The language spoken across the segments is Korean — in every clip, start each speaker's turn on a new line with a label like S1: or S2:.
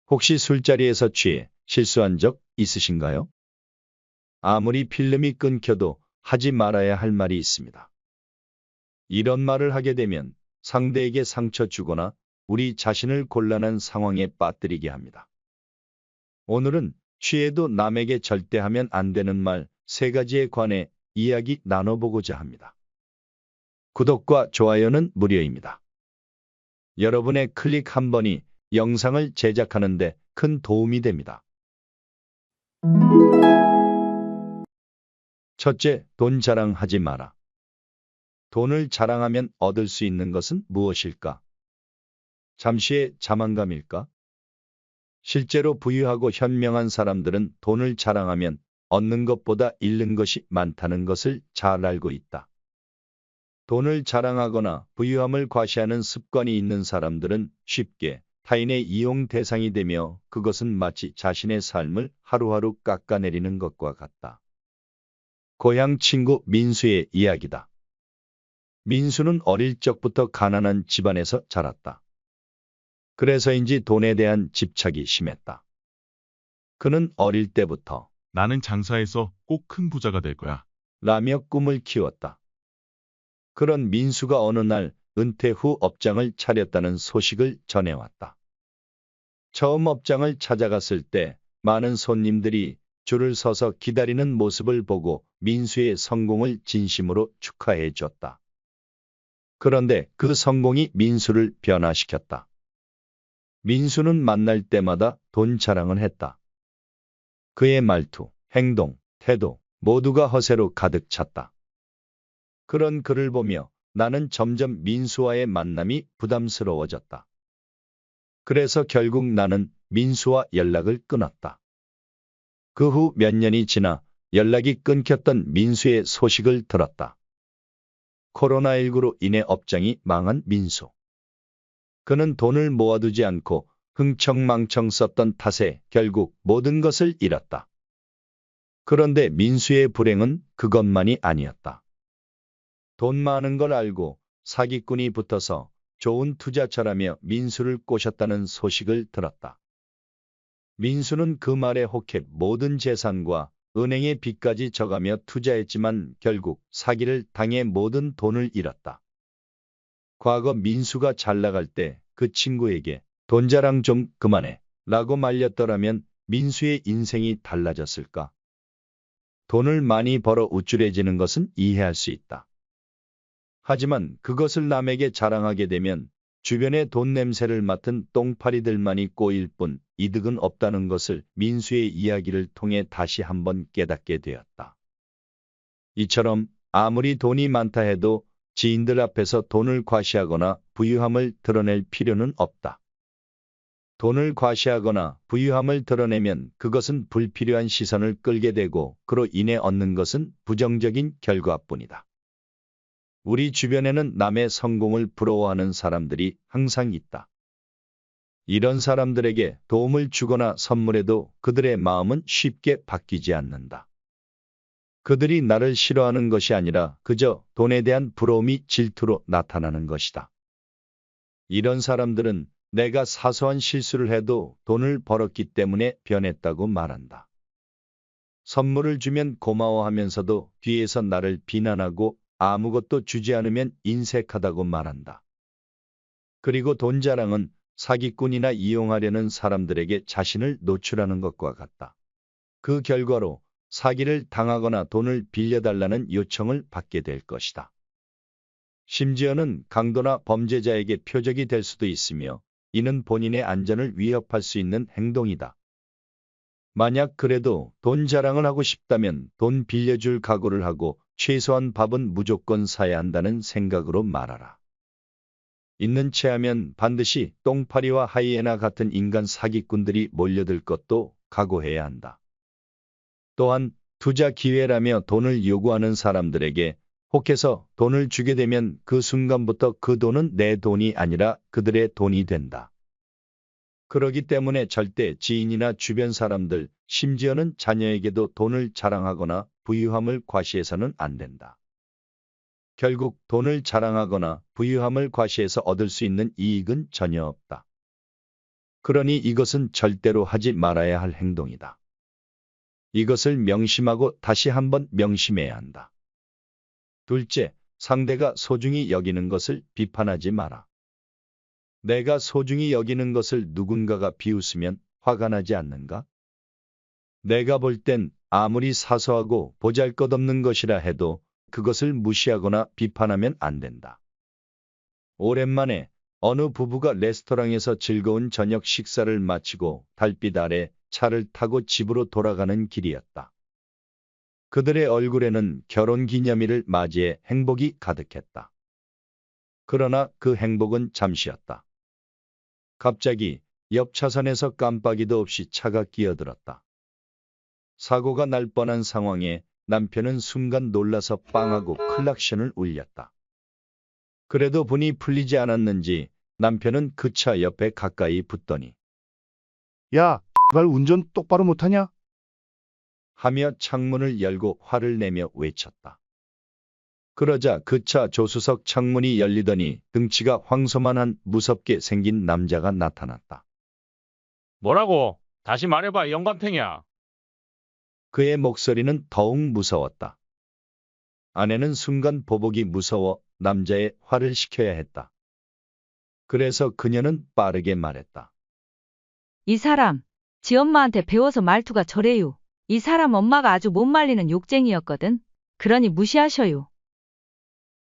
S1: 혹시 술자리에서 취해 실수한 적 있으신가요? 아무리 필름이 끊겨도 하지 말아야 할 말이 있습니다. 이런 말을 하게 되면 상대에게 상처 주거나 우리 자신을 곤란한 상황에 빠뜨리게 합니다. 오늘은 취해도 남에게 절대 하면 안 되는 말 3가지에 관해 이야기 나눠보고자 합니다. 구독과 좋아요는 무료입니다. 여러분의 클릭 한 번이 영상을 제작하는 데 큰 도움이 됩니다. 첫째, 돈 자랑하지 마라. 돈을 자랑하면 얻을 수 있는 것은 무엇일까? 잠시의 자만감일까? 실제로 부유하고 현명한 사람들은 돈을 자랑하면 얻는 것보다 잃는 것이 많다는 것을 잘 알고 있다. 돈을 자랑하거나 부유함을 과시하는 습관이 있는 사람들은 쉽게 타인의 이용 대상이 되며 그것은 마치 자신의 삶을 하루하루 깎아내리는 것과 같다. 고향 친구 민수의 이야기다. 민수는 어릴 적부터 가난한 집안에서 자랐다. 그래서인지 돈에 대한 집착이 심했다. 그는 어릴 때부터
S2: 나는 장사해서 꼭 큰 부자가 될 거야.
S1: 라며 꿈을 키웠다. 그런 민수가 어느 날 은퇴 후 업장을 차렸다는 소식을 전해왔다. 처음 업장을 찾아갔을 때 많은 손님들이 줄을 서서 기다리는 모습을 보고 민수의 성공을 진심으로 축하해 줬다. 그런데 그 성공이 민수를 변화시켰다. 민수는 만날 때마다 돈 자랑을 했다. 그의 말투, 행동, 태도 모두가 허세로 가득 찼다. 그런 그를 보며 나는 점점 민수와의 만남이 부담스러워졌다. 그래서 결국 나는 민수와 연락을 끊었다. 그 후 몇 년이 지나 연락이 끊겼던 민수의 소식을 들었다. 코로나19로 인해 업장이 망한 민수. 그는 돈을 모아두지 않고 흥청망청 썼던 탓에 결국 모든 것을 잃었다. 그런데 민수의 불행은 그것만이 아니었다. 돈 많은 걸 알고 사기꾼이 붙어서 좋은 투자처라며 민수를 꼬셨다는 소식을 들었다. 민수는 그 말에 혹해 모든 재산과 은행의 빚까지 져가며 투자했지만 결국 사기를 당해 모든 돈을 잃었다. 과거 민수가 잘 나갈 때 그 친구에게 돈 자랑 좀 그만해 라고 말렸더라면 민수의 인생이 달라졌을까? 돈을 많이 벌어 우쭐해지는 것은 이해할 수 있다. 하지만 그것을 남에게 자랑하게 되면 주변의 돈 냄새를 맡은 똥파리들만이 꼬일 뿐 이득은 없다는 것을 민수의 이야기를 통해 다시 한번 깨닫게 되었다. 이처럼 아무리 돈이 많다 해도 지인들 앞에서 돈을 과시하거나 부유함을 드러낼 필요는 없다. 돈을 과시하거나 부유함을 드러내면 그것은 불필요한 시선을 끌게 되고 그로 인해 얻는 것은 부정적인 결과뿐이다. 우리 주변에는 남의 성공을 부러워하는 사람들이 항상 있다. 이런 사람들에게 도움을 주거나 선물해도 그들의 마음은 쉽게 바뀌지 않는다. 그들이 나를 싫어하는 것이 아니라 그저 돈에 대한 부러움이 질투로 나타나는 것이다. 이런 사람들은 내가 사소한 실수를 해도 돈을 벌었기 때문에 변했다고 말한다. 선물을 주면 고마워하면서도 뒤에서 나를 비난하고 아무것도 주지 않으면 인색하다고 말한다. 그리고 돈 자랑은 사기꾼이나 이용하려는 사람들에게 자신을 노출하는 것과 같다. 그 결과로 사기를 당하거나 돈을 빌려달라는 요청을 받게 될 것이다. 심지어는 강도나 범죄자에게 표적이 될 수도 있으며 이는 본인의 안전을 위협할 수 있는 행동이다. 만약 그래도 돈 자랑을 하고 싶다면 돈 빌려줄 각오를 하고 최소한 밥은 무조건 사야 한다는 생각으로 말하라. 있는 채 하면 반드시 똥파리와 하이에나 같은 인간 사기꾼들이 몰려들 것도 각오해야 한다. 또한 투자 기회라며 돈을 요구하는 사람들에게 혹해서 돈을 주게 되면 그 순간부터 그 돈은 내 돈이 아니라 그들의 돈이 된다. 그러기 때문에 절대 지인이나 주변 사람들, 심지어는 자녀에게도 돈을 자랑하거나 부유함을 과시해서는 안 된다. 결국 돈을 자랑하거나 부유함을 과시해서 얻을 수 있는 이익은 전혀 없다. 그러니 이것은 절대로 하지 말아야 할 행동이다. 이것을 명심하고 다시 한번 명심해야 한다. 둘째, 상대가 소중히 여기는 것을 비판하지 마라. 내가 소중히 여기는 것을 누군가가 비웃으면 화가 나지 않는가? 내가 볼 땐 아무리 사소하고 보잘것없는 것이라 해도 그것을 무시하거나 비판하면 안 된다. 오랜만에 어느 부부가 레스토랑에서 즐거운 저녁 식사를 마치고 달빛 아래 차를 타고 집으로 돌아가는 길이었다. 그들의 얼굴에는 결혼기념일을 맞이해 행복이 가득했다. 그러나 그 행복은 잠시였다. 갑자기 옆 차선에서 깜빡이도 없이 차가 끼어들었다. 사고가 날 뻔한 상황에 남편은 순간 놀라서 빵하고 클락션을 울렸다. 그래도 분이 풀리지 않았는지 남편은 그 차 옆에 가까이 붙더니
S3: 야, 발 운전 똑바로 못하냐?
S1: 하며 창문을 열고 화를 내며 외쳤다. 그러자 그 차 조수석 창문이 열리더니 등치가 황소만한 무섭게 생긴 남자가 나타났다.
S4: 뭐라고? 다시 말해봐, 영감탱이야.
S1: 그의 목소리는 더욱 무서웠다. 아내는 순간 보복이 무서워 남자의 화를 식혀야 했다. 그래서 그녀는 빠르게 말했다.
S5: 이 사람, 지 엄마한테 배워서 말투가 저래요. 이 사람 엄마가 아주 못 말리는 욕쟁이였거든. 그러니 무시하셔요.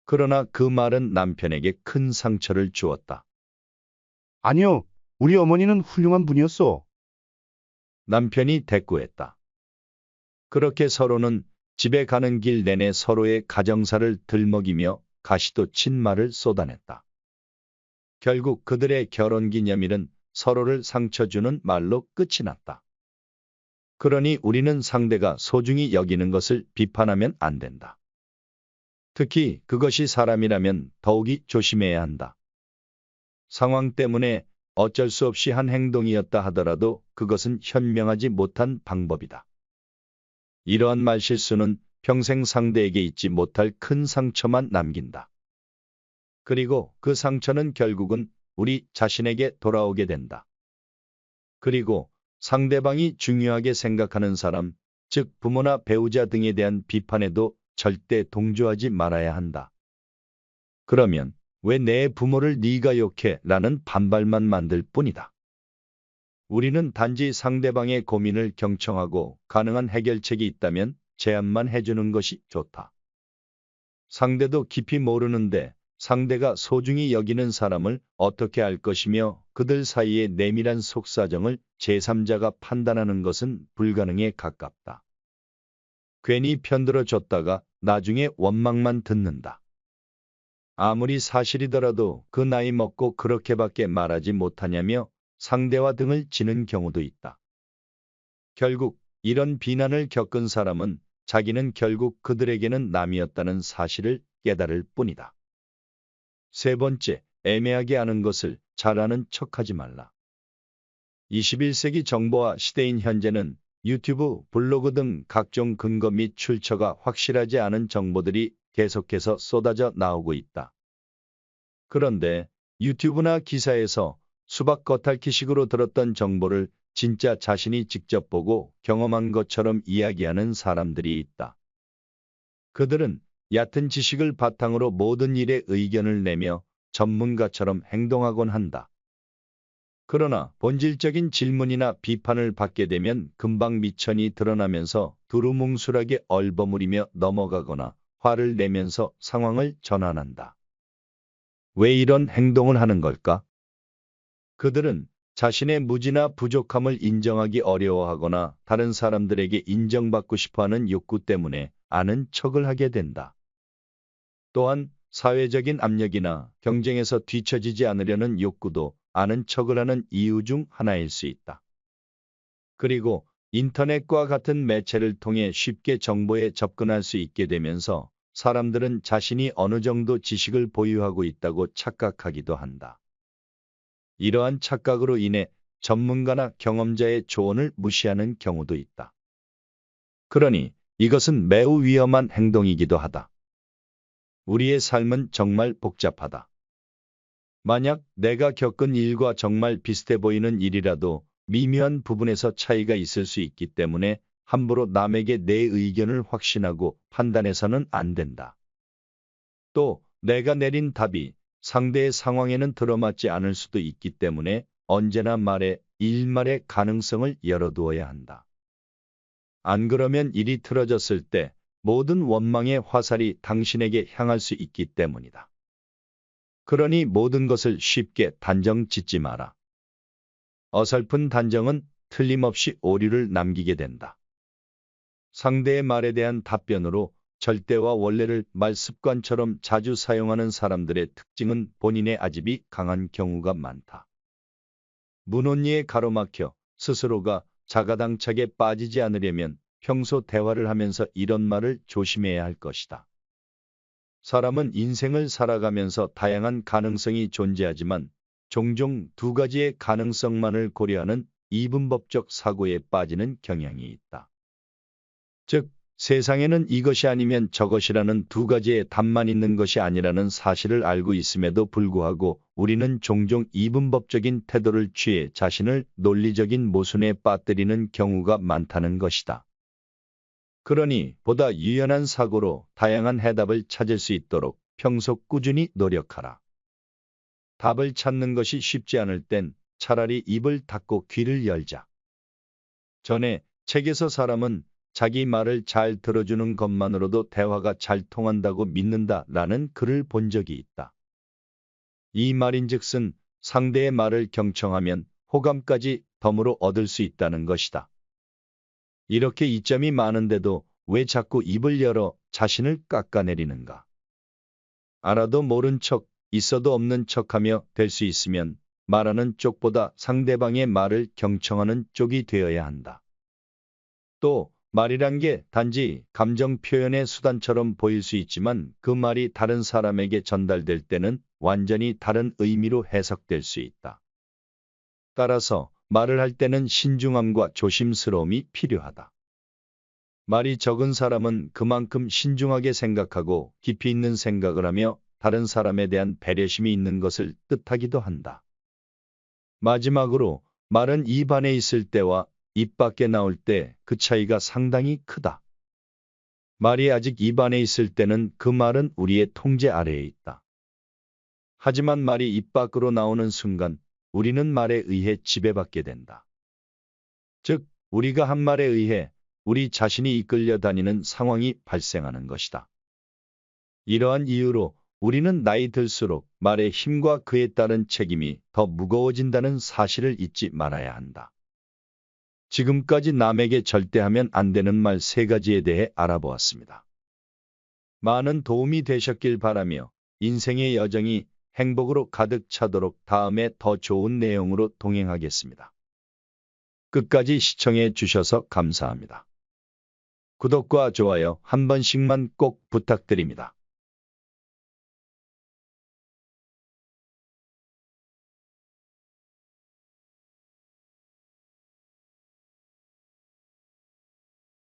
S1: 그러나 그 말은 남편에게 큰 상처를 주었다.
S3: 아니요, 우리 어머니는 훌륭한 분이었어.
S1: 남편이 대꾸했다. 그렇게 서로는 집에 가는 길 내내 서로의 가정사를 들먹이며 가시도 친 말을 쏟아냈다. 결국 그들의 결혼기념일은 서로를 상처 주는 말로 끝이 났다. 그러니 우리는 상대가 소중히 여기는 것을 비판하면 안 된다. 특히 그것이 사람이라면 더욱이 조심해야 한다. 상황 때문에 어쩔 수 없이 한 행동이었다 하더라도 그것은 현명하지 못한 방법이다. 이러한 말실수는 평생 상대에게 잊지 못할 큰 상처만 남긴다. 그리고 그 상처는 결국은 우리 자신에게 돌아오게 된다. 그리고 상대방이 중요하게 생각하는 사람, 즉 부모나 배우자 등에 대한 비판에도 절대 동조하지 말아야 한다. 그러면 왜 내 부모를 네가 욕해? 라는 반발만 만들 뿐이다. 우리는 단지 상대방의 고민을 경청하고 가능한 해결책이 있다면 제안만 해주는 것이 좋다. 상대도 깊이 모르는데 상대가 소중히 여기는 사람을 어떻게 알 것이며 그들 사이의 내밀한 속사정을 제3자가 판단하는 것은 불가능에 가깝다. 괜히 편들어 줬다가 나중에 원망만 듣는다. 아무리 사실이더라도 그 나이 먹고 그렇게밖에 말하지 못하냐며 상대와 등을 지는 경우도 있다. 결국 이런 비난을 겪은 사람은 자기는 결국 그들에게는 남이었다는 사실을 깨달을 뿐이다. 세 번째, 애매하게 아는 것을 잘 아는 척하지 말라. 21세기 정보화 시대인 현재는 유튜브, 블로그 등 각종 근거 및 출처가 확실하지 않은 정보들이 계속해서 쏟아져 나오고 있다. 그런데 유튜브나 기사에서 수박 겉핥기식으로 들었던 정보를 진짜 자신이 직접 보고 경험한 것처럼 이야기하는 사람들이 있다. 그들은 얕은 지식을 바탕으로 모든 일에 의견을 내며 전문가처럼 행동하곤 한다. 그러나 본질적인 질문이나 비판을 받게 되면 금방 미천이 드러나면서 두루뭉술하게 얼버무리며 넘어가거나 화를 내면서 상황을 전환한다. 왜 이런 행동을 하는 걸까? 그들은 자신의 무지나 부족함을 인정하기 어려워하거나 다른 사람들에게 인정받고 싶어하는 욕구 때문에 아는 척을 하게 된다. 또한 사회적인 압력이나 경쟁에서 뒤처지지 않으려는 욕구도 아는 척을 하는 이유 중 하나일 수 있다. 그리고 인터넷과 같은 매체를 통해 쉽게 정보에 접근할 수 있게 되면서 사람들은 자신이 어느 정도 지식을 보유하고 있다고 착각하기도 한다. 이러한 착각으로 인해 전문가나 경험자의 조언을 무시하는 경우도 있다. 그러니 이것은 매우 위험한 행동이기도 하다. 우리의 삶은 정말 복잡하다. 만약 내가 겪은 일과 정말 비슷해 보이는 일이라도 미묘한 부분에서 차이가 있을 수 있기 때문에 함부로 남에게 내 의견을 확신하고 판단해서는 안 된다. 또 내가 내린 답이 상대의 상황에는 들어맞지 않을 수도 있기 때문에 언제나 말에 일말의 가능성을 열어두어야 한다. 안 그러면 일이 틀어졌을 때 모든 원망의 화살이 당신에게 향할 수 있기 때문이다. 그러니 모든 것을 쉽게 단정 짓지 마라. 어설픈 단정은 틀림없이 오류를 남기게 된다. 상대의 말에 대한 답변으로 절대와 원래를 말습관처럼 자주 사용하는 사람들의 특징은 본인의 아집이 강한 경우가 많다. 문혼리에 가로막혀 스스로가 자가당착에 빠지지 않으려면 평소 대화를 하면서 이런 말을 조심해야 할 것이다. 사람은 인생을 살아가면서 다양한 가능성이 존재하지만 종종 두 가지의 가능성만을 고려하는 이분법적 사고에 빠지는 경향이 있다. 즉, 세상에는 이것이 아니면 저것이라는 두 가지의 답만 있는 것이 아니라는 사실을 알고 있음에도 불구하고 우리는 종종 이분법적인 태도를 취해 자신을 논리적인 모순에 빠뜨리는 경우가 많다는 것이다. 그러니 보다 유연한 사고로 다양한 해답을 찾을 수 있도록 평소 꾸준히 노력하라. 답을 찾는 것이 쉽지 않을 땐 차라리 입을 닫고 귀를 열자. 전에 책에서 사람은 자기 말을 잘 들어주는 것만으로도 대화가 잘 통한다고 믿는다라는 글을 본 적이 있다. 이 말인즉슨 상대의 말을 경청하면 호감까지 덤으로 얻을 수 있다는 것이다. 이렇게 이점이 많은데도 왜 자꾸 입을 열어 자신을 깎아내리는가? 알아도 모른 척, 있어도 없는 척하며 될 수 있으면 말하는 쪽보다 상대방의 말을 경청하는 쪽이 되어야 한다. 또 말이란 게 단지 감정 표현의 수단처럼 보일 수 있지만 그 말이 다른 사람에게 전달될 때는 완전히 다른 의미로 해석될 수 있다. 따라서 말을 할 때는 신중함과 조심스러움이 필요하다. 말이 적은 사람은 그만큼 신중하게 생각하고 깊이 있는 생각을 하며 다른 사람에 대한 배려심이 있는 것을 뜻하기도 한다. 마지막으로 말은 입 안에 있을 때와 입 밖에 나올 때 그 차이가 상당히 크다. 말이 아직 입 안에 있을 때는 그 말은 우리의 통제 아래에 있다. 하지만 말이 입 밖으로 나오는 순간 우리는 말에 의해 지배받게 된다. 즉, 우리가 한 말에 의해 우리 자신이 이끌려 다니는 상황이 발생하는 것이다. 이러한 이유로 우리는 나이 들수록 말의 힘과 그에 따른 책임이 더 무거워진다는 사실을 잊지 말아야 한다. 지금까지 남에게 절대 하면 안 되는 말 3가지에 대해 알아보았습니다. 많은 도움이 되셨길 바라며 인생의 여정이 행복으로 가득 차도록 다음에 더 좋은 내용으로 동행하겠습니다. 끝까지 시청해 주셔서 감사합니다. 구독과 좋아요 한 번씩만 꼭 부탁드립니다.